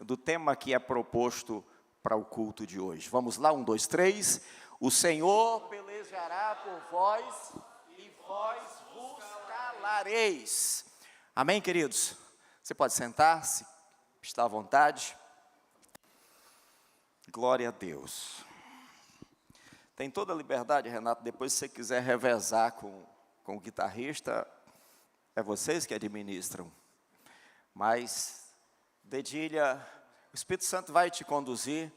do tema que é proposto para o culto de hoje. Vamos lá, 1, 2, 3. O Senhor pelejará por vós e vós vos calareis. Amém, queridos? Você pode sentar-se, está à vontade. Glória a Deus. Tem toda a liberdade, Renato, depois se você quiser revezar com o guitarrista, é vocês que administram. Mas, dedilha, o Espírito Santo vai te conduzir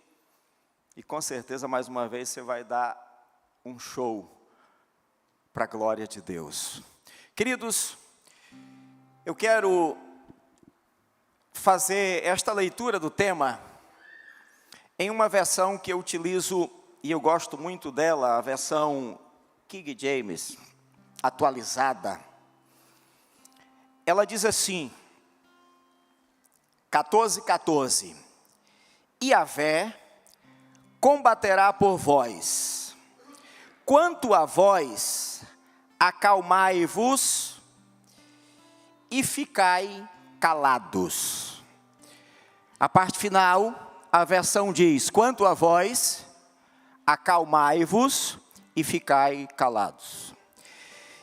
e com certeza, mais uma vez, você vai dar um show para a glória de Deus. Queridos, eu quero fazer esta leitura do tema em uma versão que eu utilizo e eu gosto muito dela, a versão King James, atualizada. Ela diz assim, 14:14, Yahvé combaterá por vós, quanto a vós, acalmai-vos e ficai calados. A parte final, a versão diz, quanto a vós, acalmai-vos e ficai calados.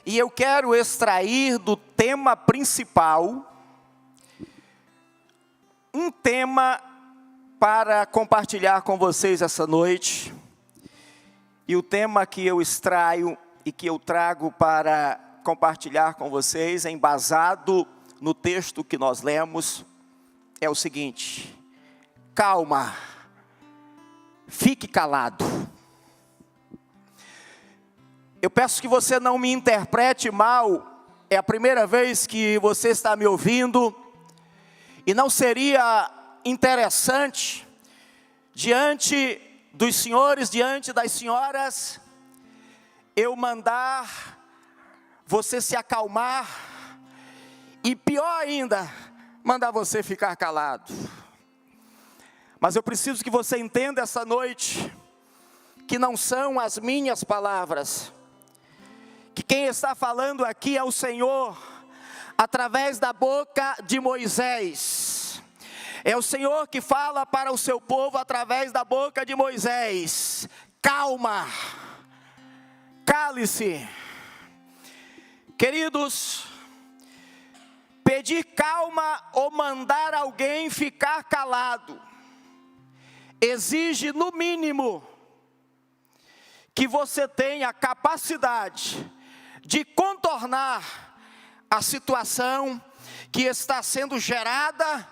E eu quero extrair do tema principal, um tema para compartilhar com vocês essa noite. E o tema que eu extraio e que eu trago para compartilhar com vocês, embasado no texto que nós lemos, é o seguinte: calma, fique calado. Eu peço que você não me interprete mal, é a primeira vez que você está me ouvindo, e não seria interessante, diante dos senhores, diante das senhoras, eu mandar você se acalmar, e pior ainda, mandar você ficar calado. Mas eu preciso que você entenda essa noite, que não são as minhas palavras, que quem está falando aqui é o Senhor, através da boca de Moisés. É o Senhor que fala para o seu povo através da boca de Moisés. Calma, cale-se. Queridos, pedir calma ou mandar alguém ficar calado, exige no mínimo, que você tenha capacidade de contornar a situação que está sendo gerada,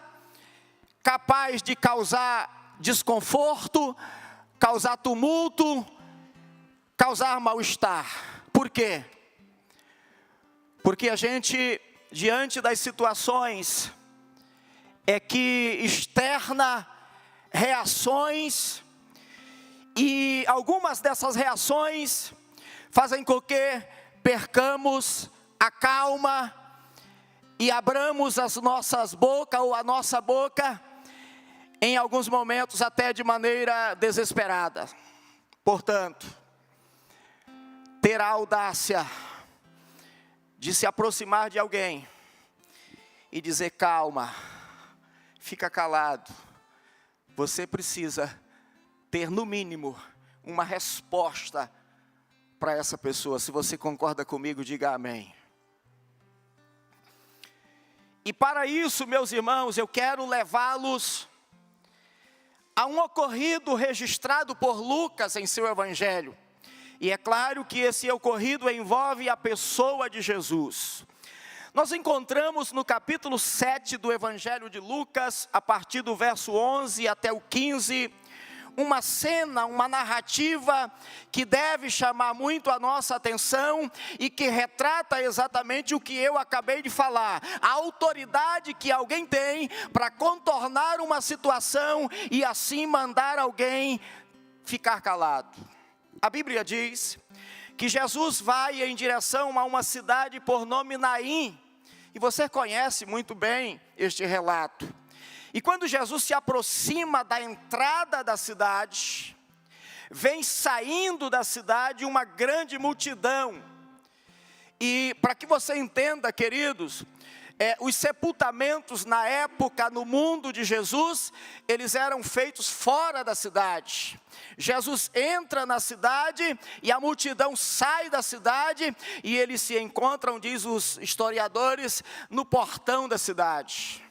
capaz de causar desconforto, causar tumulto, causar mal-estar. Por quê? Porque a gente, diante das situações, é que externa reações, e algumas dessas reações fazem com que percamos a calma e abramos as nossas bocas ou a nossa boca, em alguns momentos até de maneira desesperada. Portanto, ter a audácia de se aproximar de alguém e dizer calma, fica calado. Você precisa ter no mínimo uma resposta para essa pessoa. Se você concorda comigo, diga amém. E para isso, meus irmãos, eu quero levá-los a um ocorrido registrado por Lucas em seu evangelho. E é claro que esse ocorrido envolve a pessoa de Jesus. Nós encontramos no capítulo 7 do evangelho de Lucas, a partir do verso 11 até o 15, uma cena, uma narrativa que deve chamar muito a nossa atenção e que retrata exatamente o que eu acabei de falar. A autoridade que alguém tem para contornar uma situação e assim mandar alguém ficar calado. A Bíblia diz que Jesus vai em direção a uma cidade por nome Naim, e você conhece muito bem este relato. E quando Jesus se aproxima da entrada da cidade, vem saindo da cidade uma grande multidão. E para que você entenda, queridos, os sepultamentos na época, no mundo de Jesus, eles eram feitos fora da cidade. Jesus entra na cidade e a multidão sai da cidade e eles se encontram, diz os historiadores, no portão da cidade.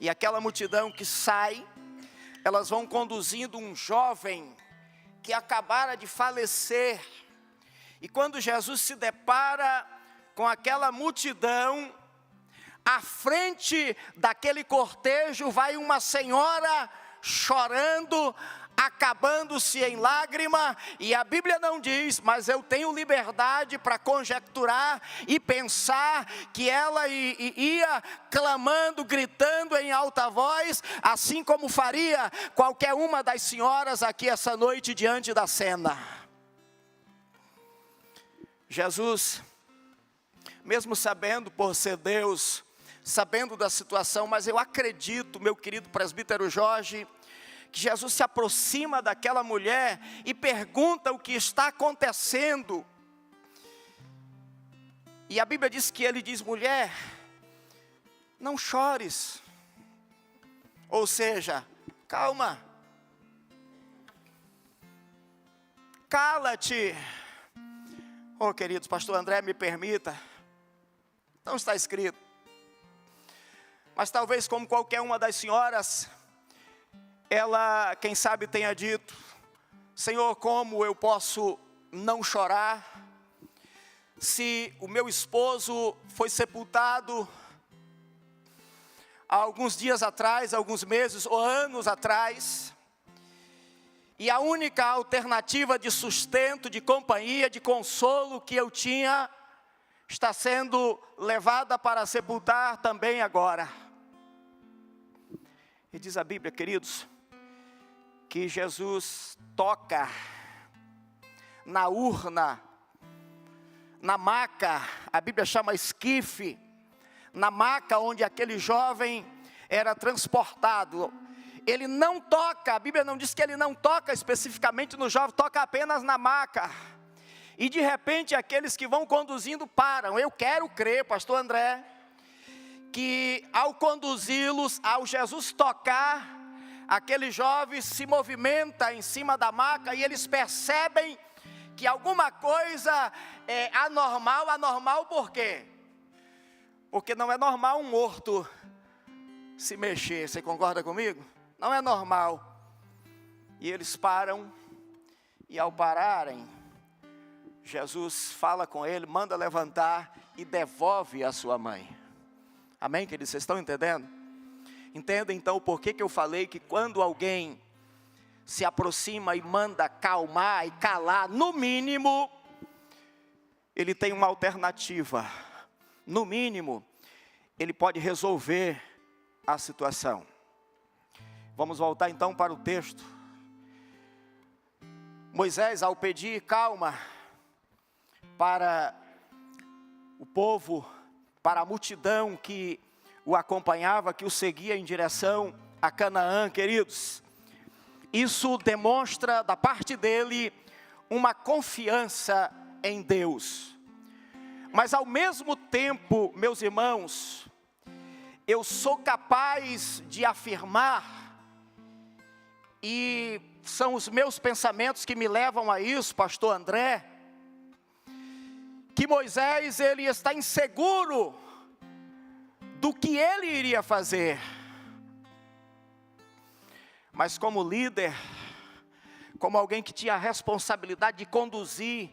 E aquela multidão que sai, elas vão conduzindo um jovem que acabara de falecer. E quando Jesus se depara com aquela multidão, à frente daquele cortejo vai uma senhora chorando, acabando-se em lágrima, e a Bíblia não diz, mas eu tenho liberdade para conjecturar e pensar que ela ia clamando, gritando em alta voz, assim como faria qualquer uma das senhoras aqui essa noite diante da cena. Jesus, mesmo sabendo por ser Deus, sabendo da situação, mas eu acredito, meu querido presbítero Jorge, que Jesus se aproxima daquela mulher e pergunta o que está acontecendo. E a Bíblia diz que ele diz: mulher, não chores. Ou seja, calma, cala-te. Oh, queridos, pastor André, me permita, não está escrito, mas talvez como qualquer uma das senhoras, ela, quem sabe, tenha dito: Senhor, como eu posso não chorar, se o meu esposo foi sepultado há alguns dias atrás, alguns meses ou anos atrás, e a única alternativa de sustento, de companhia, de consolo que eu tinha, está sendo levada para sepultar também agora. E diz a Bíblia, queridos, que Jesus toca na urna, na maca, a Bíblia chama esquife, na maca onde aquele jovem era transportado. Ele não toca, a Bíblia não diz que ele não toca especificamente no jovem, toca apenas na maca. E de repente aqueles que vão conduzindo param. Eu quero crer, pastor André, que ao conduzi-los, ao Jesus tocar, aquele jovem se movimenta em cima da maca e eles percebem que alguma coisa é anormal. Anormal por quê? Porque não é normal um morto se mexer, você concorda comigo? Não é normal. E eles param, e ao pararem, Jesus fala com ele, manda levantar e devolve a sua mãe. Amém, queridos? Vocês estão entendendo? Entendem então o porquê que eu falei que quando alguém se aproxima e manda calmar e calar, no mínimo, ele tem uma alternativa. No mínimo, ele pode resolver a situação. Vamos voltar então para o texto. Moisés, ao pedir calma para o povo, para a multidão que o acompanhava, que o seguia em direção a Canaã, queridos, isso demonstra da parte dele uma confiança em Deus. Mas ao mesmo tempo, meus irmãos, eu sou capaz de afirmar, e são os meus pensamentos que me levam a isso, pastor André, que Moisés, ele está inseguro do que ele iria fazer. Mas como líder, como alguém que tinha a responsabilidade de conduzir,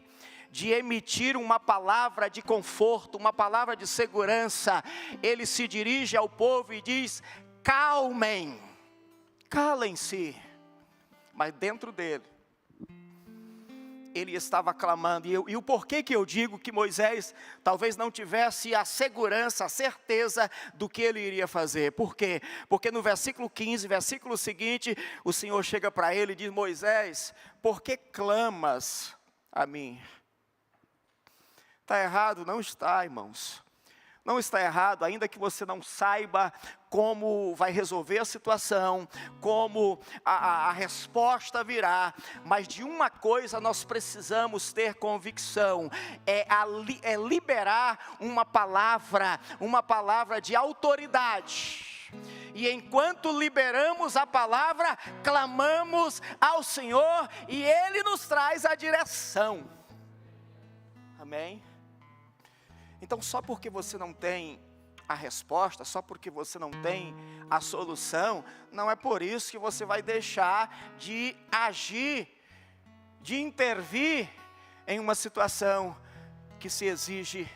de emitir uma palavra de conforto, uma palavra de segurança, ele se dirige ao povo e diz: calmem, calem-se. Mas dentro dele, ele estava clamando. E o porquê que eu digo que Moisés talvez não tivesse a segurança, a certeza do que ele iria fazer? Por quê? Porque no versículo 15, versículo seguinte, o Senhor chega para ele e diz: Moisés, por que clamas a mim? Está errado? Não está, irmãos. Não está errado, ainda que você não saiba como vai resolver a situação, como a resposta virá, mas de uma coisa nós precisamos ter convicção, é liberar uma palavra de autoridade. E enquanto liberamos a palavra, clamamos ao Senhor e Ele nos traz a direção. Amém? Então, só porque você não tem a resposta, só porque você não tem a solução, não é por isso que você vai deixar de agir, de intervir em uma situação que se exige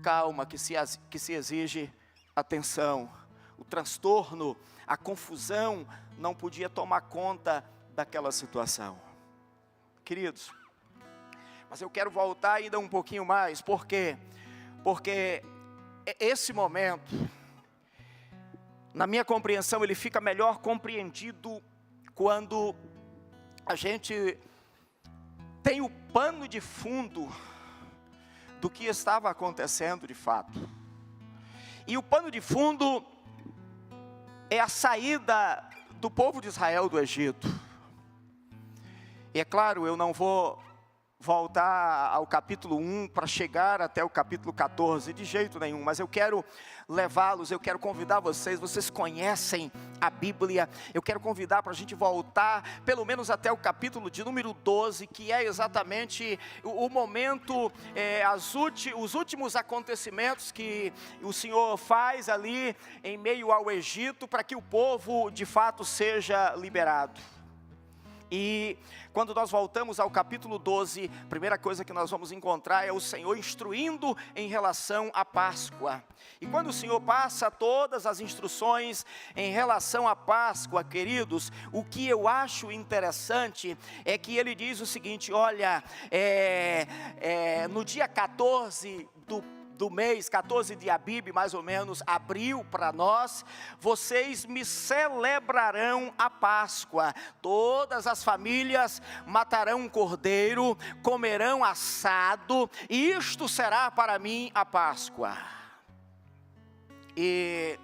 calma, que se exige atenção. O transtorno, a confusão não podia tomar conta daquela situação. Queridos, mas eu quero voltar ainda um pouquinho mais, por quê? Porque esse momento, na minha compreensão, ele fica melhor compreendido quando a gente tem o pano de fundo do que estava acontecendo de fato. E o pano de fundo é a saída do povo de Israel do Egito. E é claro, eu não vou voltar ao capítulo 1 para chegar até o capítulo 14, de jeito nenhum, mas eu quero levá-los, eu quero convidar vocês conhecem a Bíblia, eu quero convidar para a gente voltar, pelo menos até o capítulo de número 12, que é exatamente o momento, os últimos acontecimentos que o Senhor faz ali em meio ao Egito, para que o povo de fato seja liberado. E quando nós voltamos ao capítulo 12, a primeira coisa que nós vamos encontrar é o Senhor instruindo em relação à Páscoa. E quando o Senhor passa todas as instruções em relação à Páscoa, queridos, o que eu acho interessante é que ele diz o seguinte: olha, no dia 14 do mês, 14 de Abib, mais ou menos, abril para nós, vocês me celebrarão a Páscoa. Todas as famílias matarão um cordeiro, comerão assado, e isto será para mim a Páscoa. E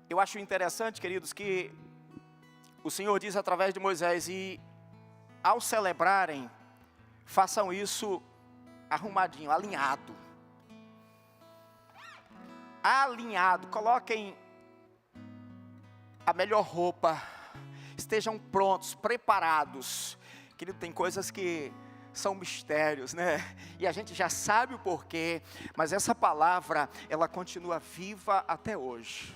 eu acho interessante, queridos, que o Senhor diz através de Moisés: e ao celebrarem, façam isso arrumadinho, alinhado, coloquem a melhor roupa, estejam prontos, preparados. Querido, tem coisas que são mistérios, né? E a gente já sabe o porquê, mas essa palavra, ela continua viva até hoje.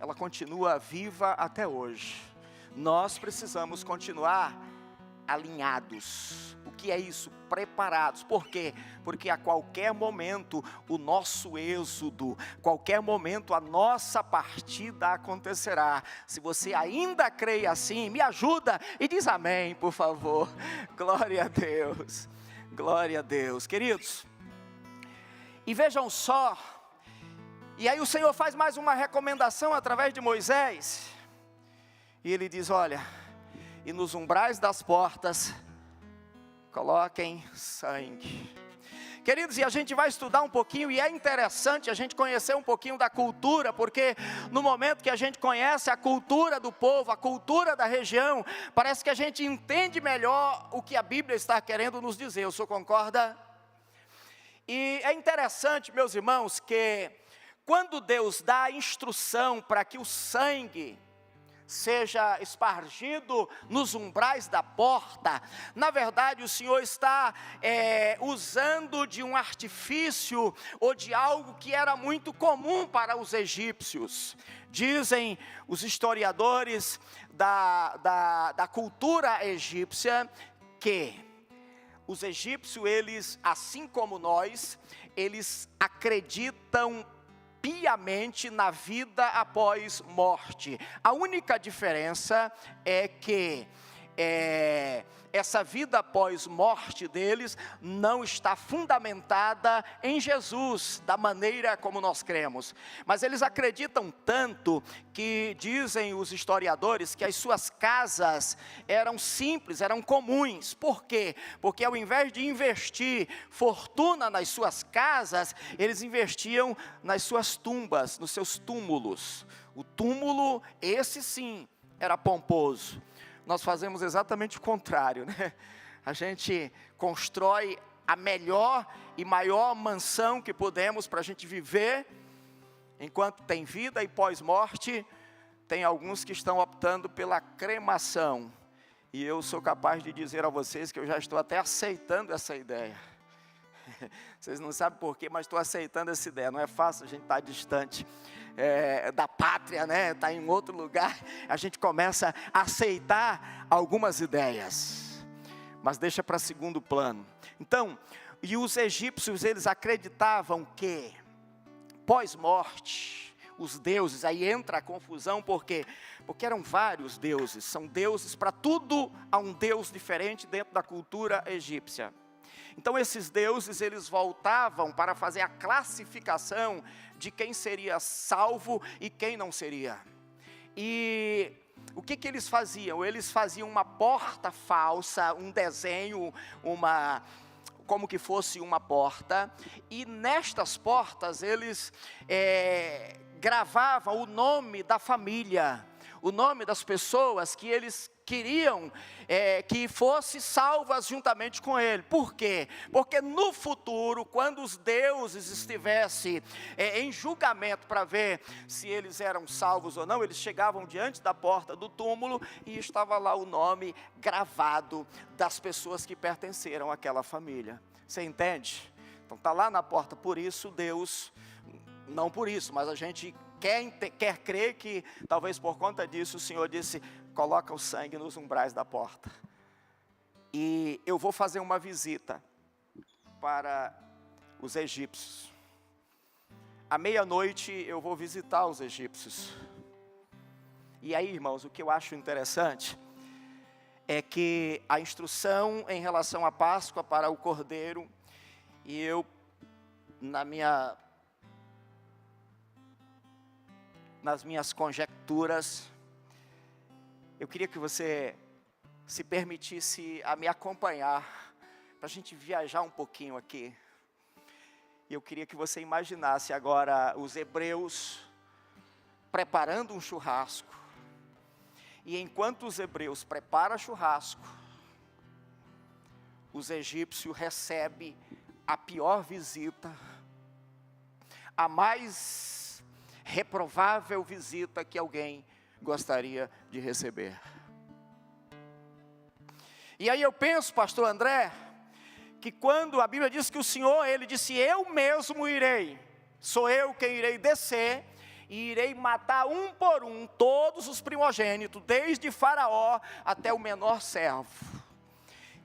Ela continua viva até hoje. Nós precisamos continuar alinhados. O que é isso? Preparados. Por quê? Porque a qualquer momento o nosso êxodo, qualquer momento a nossa partida acontecerá. Se você ainda crê assim, me ajuda e diz amém, por favor. Glória a Deus. Glória a Deus. Queridos, e vejam só, e aí o Senhor faz mais uma recomendação através de Moisés, e ele diz: olha, e nos umbrais das portas coloquem sangue. Queridos, e a gente vai estudar um pouquinho, e é interessante a gente conhecer um pouquinho da cultura, porque no momento que a gente conhece a cultura do povo, a cultura da região, parece que a gente entende melhor o que a Bíblia está querendo nos dizer. O senhor concorda? E é interessante, meus irmãos, que quando Deus dá a instrução para que o sangue seja espargido nos umbrais da porta, na verdade o Senhor está usando de um artifício ou de algo que era muito comum para os egípcios. Dizem os historiadores da cultura egípcia que os egípcios, eles, assim como nós, eles acreditam piamente na vida após morte. A única diferença é que essa vida após morte deles não está fundamentada em Jesus, da maneira como nós cremos. Mas eles acreditam tanto que dizem os historiadores que as suas casas eram simples, eram comuns. Por quê? Porque ao invés de investir fortuna nas suas casas, eles investiam nas suas tumbas, nos seus túmulos. O túmulo, esse sim, era pomposo. Nós fazemos exatamente o contrário, né? A gente constrói a melhor e maior mansão que podemos para a gente viver enquanto tem vida, e pós-morte tem alguns que estão optando pela cremação. E eu sou capaz de dizer a vocês que eu já estou até aceitando essa ideia. Vocês não sabem por quê, mas estou aceitando essa ideia. Não é fácil a gente estar distante da pátria, né? Estar em outro lugar, a gente começa a aceitar algumas ideias, mas deixa para segundo plano. Então, e os egípcios, eles acreditavam que pós-morte, os deuses, aí entra a confusão, porque eram vários deuses, são deuses para tudo, há um deus diferente dentro da cultura egípcia. Então esses deuses, eles voltavam para fazer a classificação de quem seria salvo e quem não seria. E o que eles faziam? Eles faziam uma porta falsa, um desenho, como que fosse uma porta, e nestas portas eles gravavam o nome da família, o nome das pessoas que eles queriam que fossem salvas juntamente com ele. Por quê? Porque no futuro, quando os deuses estivessem em julgamento para ver se eles eram salvos ou não, eles chegavam diante da porta do túmulo e estava lá o nome gravado das pessoas que pertenceram àquela família. Você entende? Então está lá na porta. Por isso Deus, não por isso, mas a gente quer crer que talvez por conta disso o Senhor disse: coloca o sangue nos umbrais da porta. E eu vou fazer uma visita para os egípcios. À meia-noite eu vou visitar os egípcios. E aí, irmãos, o que eu acho interessante é que a instrução em relação à Páscoa para o Cordeiro, e eu, nas minhas conjecturas, eu queria que você se permitisse a me acompanhar, para a gente viajar um pouquinho aqui. E eu queria que você imaginasse agora os hebreus preparando um churrasco. E enquanto os hebreus preparam churrasco, os egípcios recebem a pior visita, a mais reprovável visita que alguém gostaria de receber. E aí eu penso, pastor André, que quando a Bíblia diz que o Senhor, ele disse: eu mesmo irei, sou eu quem irei descer, e irei matar um por um todos os primogênitos, desde Faraó até o menor servo.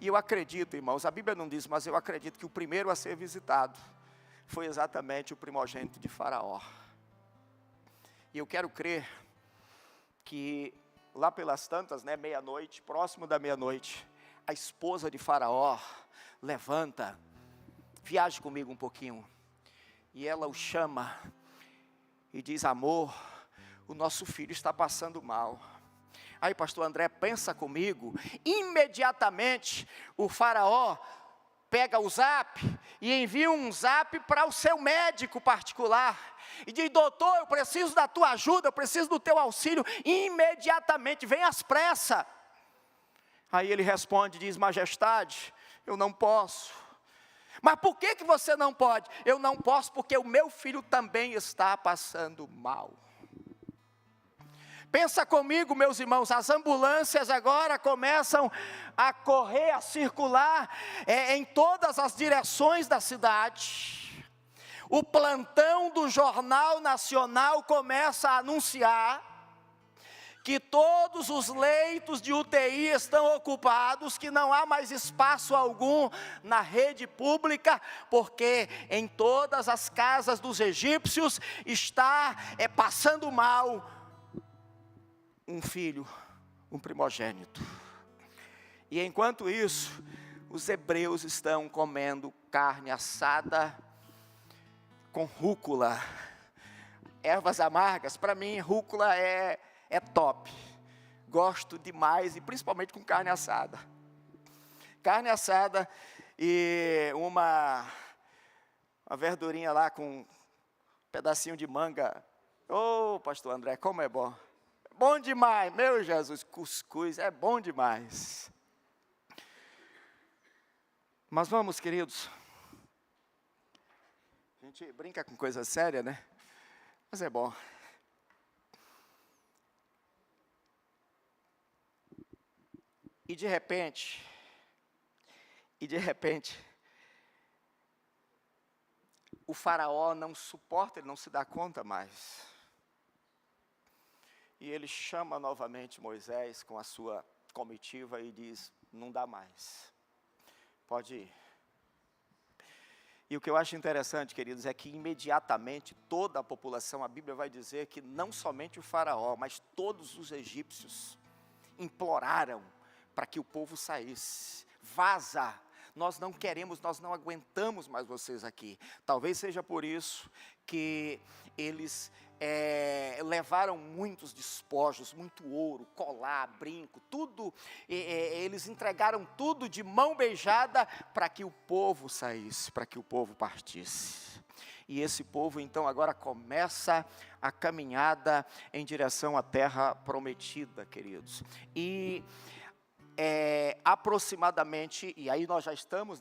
E eu acredito, irmãos, a Bíblia não diz, mas eu acredito que o primeiro a ser visitado foi exatamente o primogênito de Faraó. E eu quero crer que lá pelas tantas, meia-noite, próximo da meia-noite, a esposa de Faraó levanta, viaje comigo um pouquinho, e ela o chama e diz: amor, o nosso filho está passando mal. Aí, pastor André, pensa comigo, imediatamente o Faraó pega o zap e envia um zap para o seu médico particular, e diz: doutor, eu preciso da tua ajuda, eu preciso do teu auxílio, imediatamente, vem às pressas. Aí ele responde, diz: majestade, eu não posso. Mas por que você não pode? Eu não posso porque o meu filho também está passando mal. Pensa comigo, meus irmãos, as ambulâncias agora começam a correr, a circular em todas as direções da cidade. O plantão do Jornal Nacional começa a anunciar que todos os leitos de UTI estão ocupados, que não há mais espaço algum na rede pública, porque em todas as casas dos egípcios está passando mal um filho, um primogênito. E enquanto isso, os hebreus estão comendo carne assada com rúcula. Ervas amargas, para mim, rúcula é top. Gosto demais, e principalmente com carne assada. Carne assada e uma verdurinha lá com um pedacinho de manga. Ô, pastor André, como é bom. Bom demais, meu Jesus, cuscuz é bom demais. Mas vamos, queridos. A gente brinca com coisa séria, né? Mas é bom. E de repente, o faraó não suporta, ele não se dá conta mais. E ele chama novamente Moisés com a sua comitiva e diz, não dá mais, pode ir. E o que eu acho interessante, queridos, é que imediatamente toda a população, a Bíblia vai dizer que não somente o faraó, mas todos os egípcios imploraram para que o povo saísse. Vaza, nós não queremos, nós não aguentamos mais vocês aqui. Talvez seja por isso que eles levaram muitos despojos, muito ouro, colar, brinco, tudo, eles entregaram tudo de mão beijada para que o povo saísse, para que o povo partisse. E esse povo então agora começa a caminhada em direção à terra prometida, queridos. E aproximadamente, e aí nós já estamos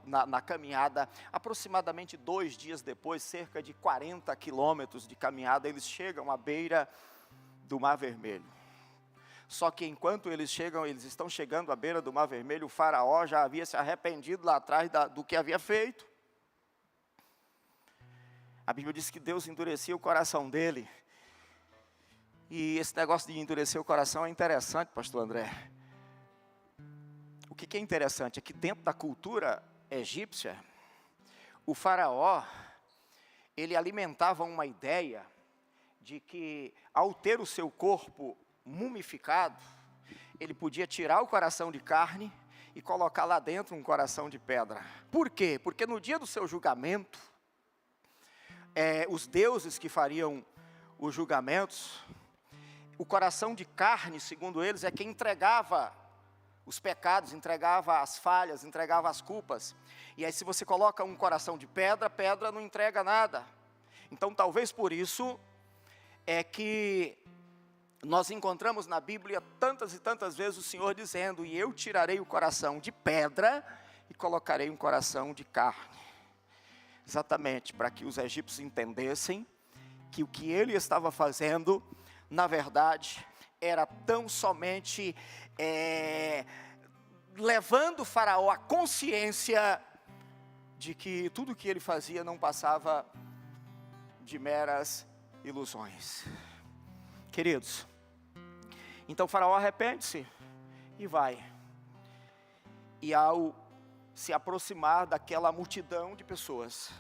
na caminhada, aproximadamente 2 dias depois, cerca de 40 quilômetros de caminhada, eles chegam à beira do Mar Vermelho. Só que enquanto eles estão chegando à beira do Mar Vermelho, o faraó já havia se arrependido lá atrás do que havia feito. A Bíblia diz que Deus endurecia o coração dele. E esse negócio de endurecer o coração é interessante, pastor André. O que é interessante é que dentro da cultura egípcia, o faraó, ele alimentava uma ideia de que ao ter o seu corpo mumificado, ele podia tirar o coração de carne e colocar lá dentro um coração de pedra. Por quê? Porque no dia do seu julgamento, os deuses que fariam os julgamentos, o coração de carne, segundo eles, é quem entregava os pecados, entregava as falhas, entregava as culpas. E aí se você coloca um coração de pedra, pedra não entrega nada. Então talvez por isso é que nós encontramos na Bíblia tantas e tantas vezes o Senhor dizendo, e eu tirarei o coração de pedra e colocarei um coração de carne. Exatamente, para que os egípcios entendessem que o que ele estava fazendo, na verdade, era tão somente levando o faraó à consciência de que tudo o que ele fazia não passava de meras ilusões. Queridos, então o faraó arrepende-se e vai. E ao se aproximar daquela multidão de pessoas,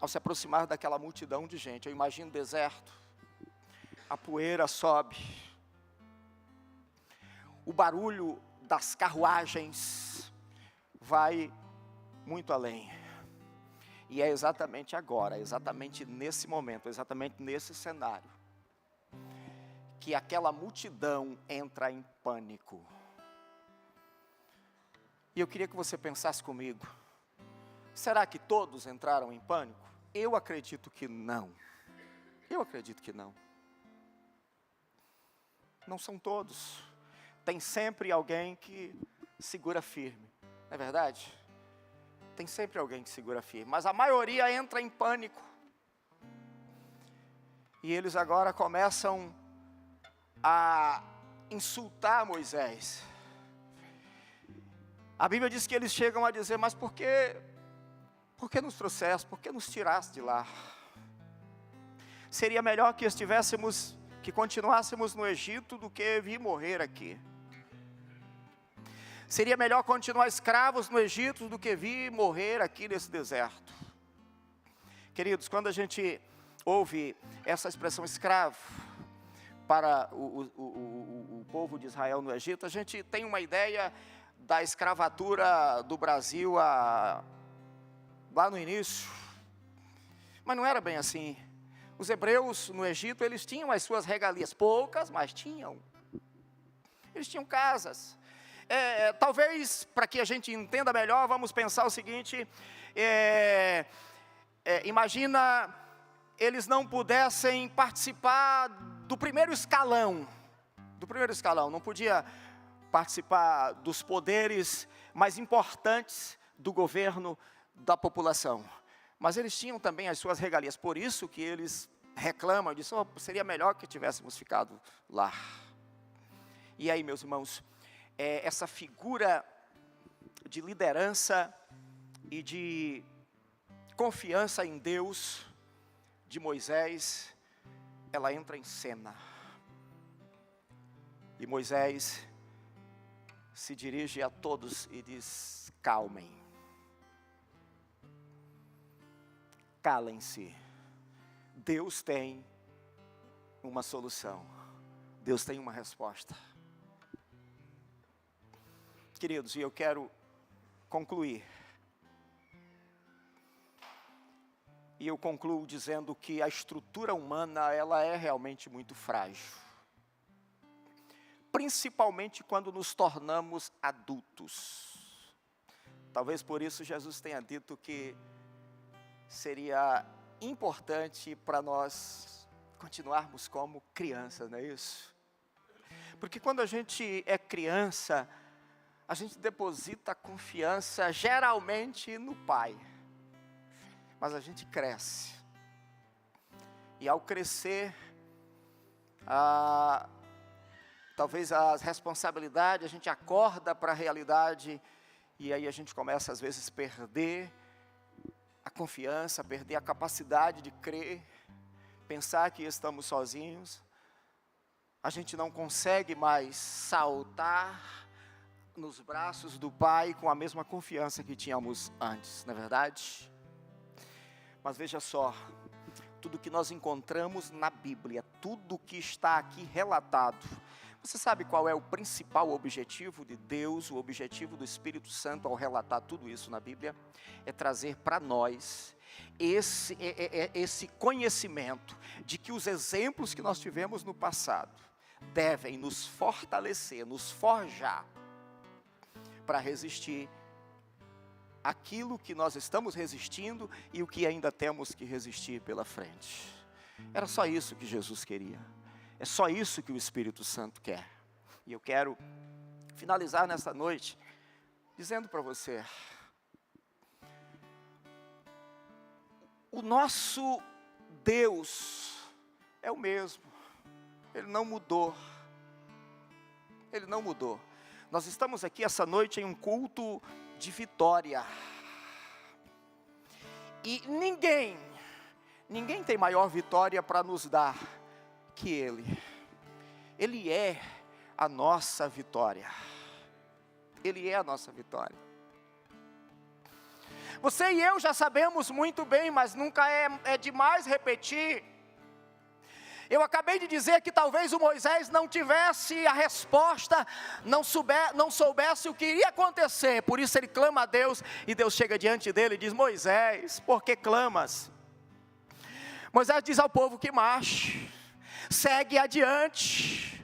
ao se aproximar daquela multidão de gente, eu imagino o deserto, a poeira sobe, o barulho das carruagens vai muito além. E é exatamente agora, exatamente nesse momento, exatamente nesse cenário, que aquela multidão entra em pânico. E eu queria que você pensasse comigo, será que todos entraram em pânico? Eu acredito que não. Eu acredito que não. Não são todos. Tem sempre alguém que segura firme, não é verdade? Tem sempre alguém que segura firme, mas a maioria entra em pânico. E eles agora começam a insultar Moisés. A Bíblia diz que eles chegam a dizer, mas por que nos trouxeste, por que nos tiraste de lá? Seria melhor que continuássemos no Egito do que vir morrer aqui. Seria melhor continuar escravos no Egito do que vir morrer aqui nesse deserto. Queridos, quando a gente ouve essa expressão escravo para o povo de Israel no Egito, a gente tem uma ideia da escravatura do Brasil lá no início. Mas não era bem assim. Os hebreus no Egito, eles tinham as suas regalias, poucas, mas tinham. Eles tinham casas. Talvez, para que a gente entenda melhor, vamos pensar o seguinte, imagina eles não pudessem participar do primeiro escalão, não podia participar dos poderes mais importantes do governo da população. Mas eles tinham também as suas regalias, por isso que eles reclamam, dizem, seria melhor que tivéssemos ficado lá. E aí, meus irmãos, essa figura de liderança e de confiança em Deus de Moisés, ela entra em cena. E Moisés se dirige a todos e diz, calmem. Calem-se. Deus tem uma solução. Deus tem uma resposta. Queridos, e eu quero concluir. E eu concluo dizendo que a estrutura humana, ela é realmente muito frágil. Principalmente quando nos tornamos adultos. Talvez por isso Jesus tenha dito que seria importante para nós continuarmos como crianças, não é isso? Porque quando a gente é criança, a gente deposita a confiança geralmente no pai. Mas a gente cresce. E ao crescer, talvez as responsabilidades, a gente acorda para a realidade, e aí a gente começa às vezes a perder a confiança, perder a capacidade de crer, pensar que estamos sozinhos. A gente não consegue mais saltar nos braços do Pai com a mesma confiança que tínhamos antes, não é verdade? Mas veja só, tudo que nós encontramos na Bíblia, tudo que está aqui relatado, você sabe qual é o principal objetivo de Deus, o objetivo do Espírito Santo ao relatar tudo isso na Bíblia? É trazer para nós esse conhecimento de que os exemplos que nós tivemos no passado devem nos fortalecer, nos forjar para resistir aquilo que nós estamos resistindo e o que ainda temos que resistir pela frente. Era só isso que Jesus queria. É só isso que o Espírito Santo quer. E eu quero finalizar nessa noite dizendo para você, o nosso Deus é o mesmo. Ele não mudou. Ele não mudou. Nós estamos aqui essa noite em um culto de vitória. E ninguém tem maior vitória para nos dar que Ele. Ele é a nossa vitória. Ele é a nossa vitória. Você e eu já sabemos muito bem, mas nunca é demais repetir. Eu acabei de dizer que talvez o Moisés não tivesse a resposta, não soubesse o que iria acontecer. Por isso ele clama a Deus, e Deus chega diante dele e diz, Moisés, por que clamas? Moisés diz ao povo que marche, segue adiante,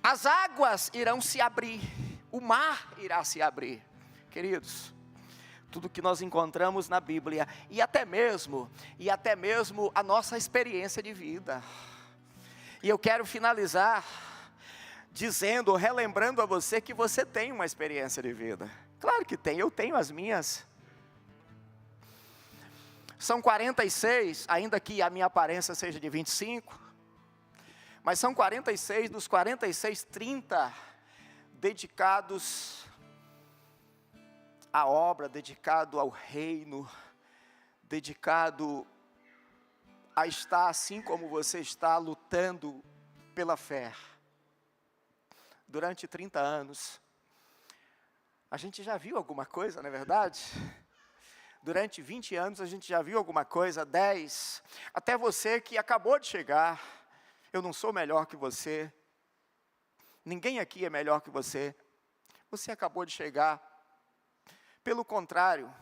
as águas irão se abrir, o mar irá se abrir. Queridos, tudo que nós encontramos na Bíblia, e até mesmo a nossa experiência de vida. E eu quero finalizar dizendo, relembrando a você que você tem uma experiência de vida. Claro que tem, eu tenho as minhas. São 46, ainda que a minha aparência seja de 25, mas são 46, dos 46, 30 dedicados à obra, dedicado ao reino, dedicado a estar assim como você está, lutando pela fé. Durante 30 anos, a gente já viu alguma coisa, não é verdade? Durante 20 anos a gente já viu alguma coisa, 10, até você que acabou de chegar, eu não sou melhor que você. Ninguém aqui é melhor que você. Você acabou de chegar. Pelo contrário,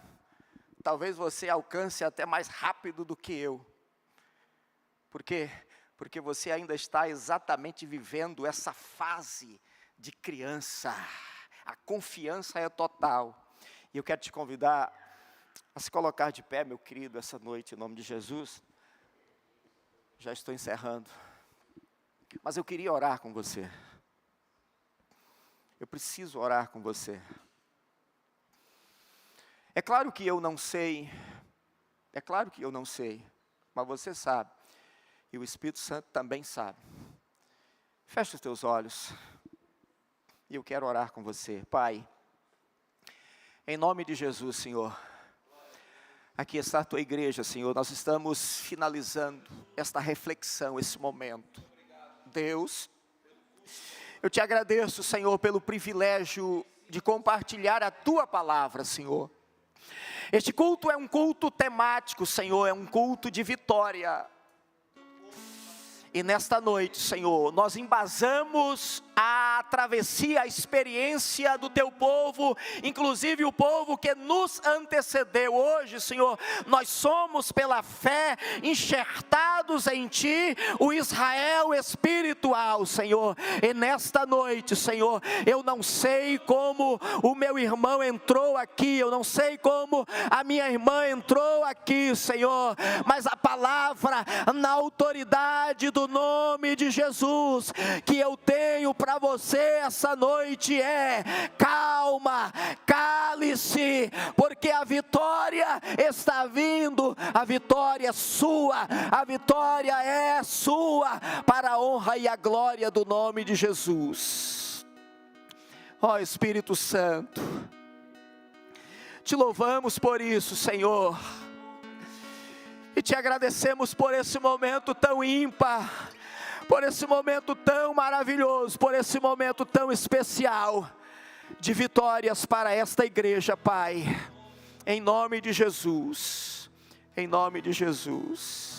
talvez você alcance até mais rápido do que eu. Por quê? Porque você ainda está exatamente vivendo essa fase de criança. A confiança é total. E eu quero te convidar a se colocar de pé, meu querido, essa noite, em nome de Jesus. Já estou encerrando. Mas eu queria orar com você. Eu preciso orar com você. É claro que eu não sei. É claro que eu não sei. Mas você sabe. E o Espírito Santo também sabe. Feche os teus olhos. E eu quero orar com você. Pai, em nome de Jesus, Senhor. Aqui está a tua igreja, Senhor. Nós estamos finalizando esta reflexão, esse momento. Deus, eu te agradeço, Senhor, pelo privilégio de compartilhar a tua palavra, Senhor. Este culto é um culto temático, Senhor, é um culto de vitória. E nesta noite, Senhor, nós embasamos a travessia, a experiência do teu povo, inclusive o povo que nos antecedeu. Hoje, Senhor, nós somos pela fé enxertados em Ti, o Israel espiritual, Senhor. E nesta noite, Senhor, eu não sei como o meu irmão entrou aqui, eu não sei como a minha irmã entrou aqui, Senhor, mas a palavra na autoridade do nome de Jesus que eu tenho para você essa noite é: calma, cale-se, porque a vitória está vindo, a vitória é sua, a vitória é sua, para a honra e a glória do nome de Jesus. Ó Espírito Santo, te louvamos por isso, Senhor, e te agradecemos por esse momento tão ímpar, por esse momento tão maravilhoso, por esse momento tão especial, de vitórias para esta igreja, Pai, em nome de Jesus, em nome de Jesus.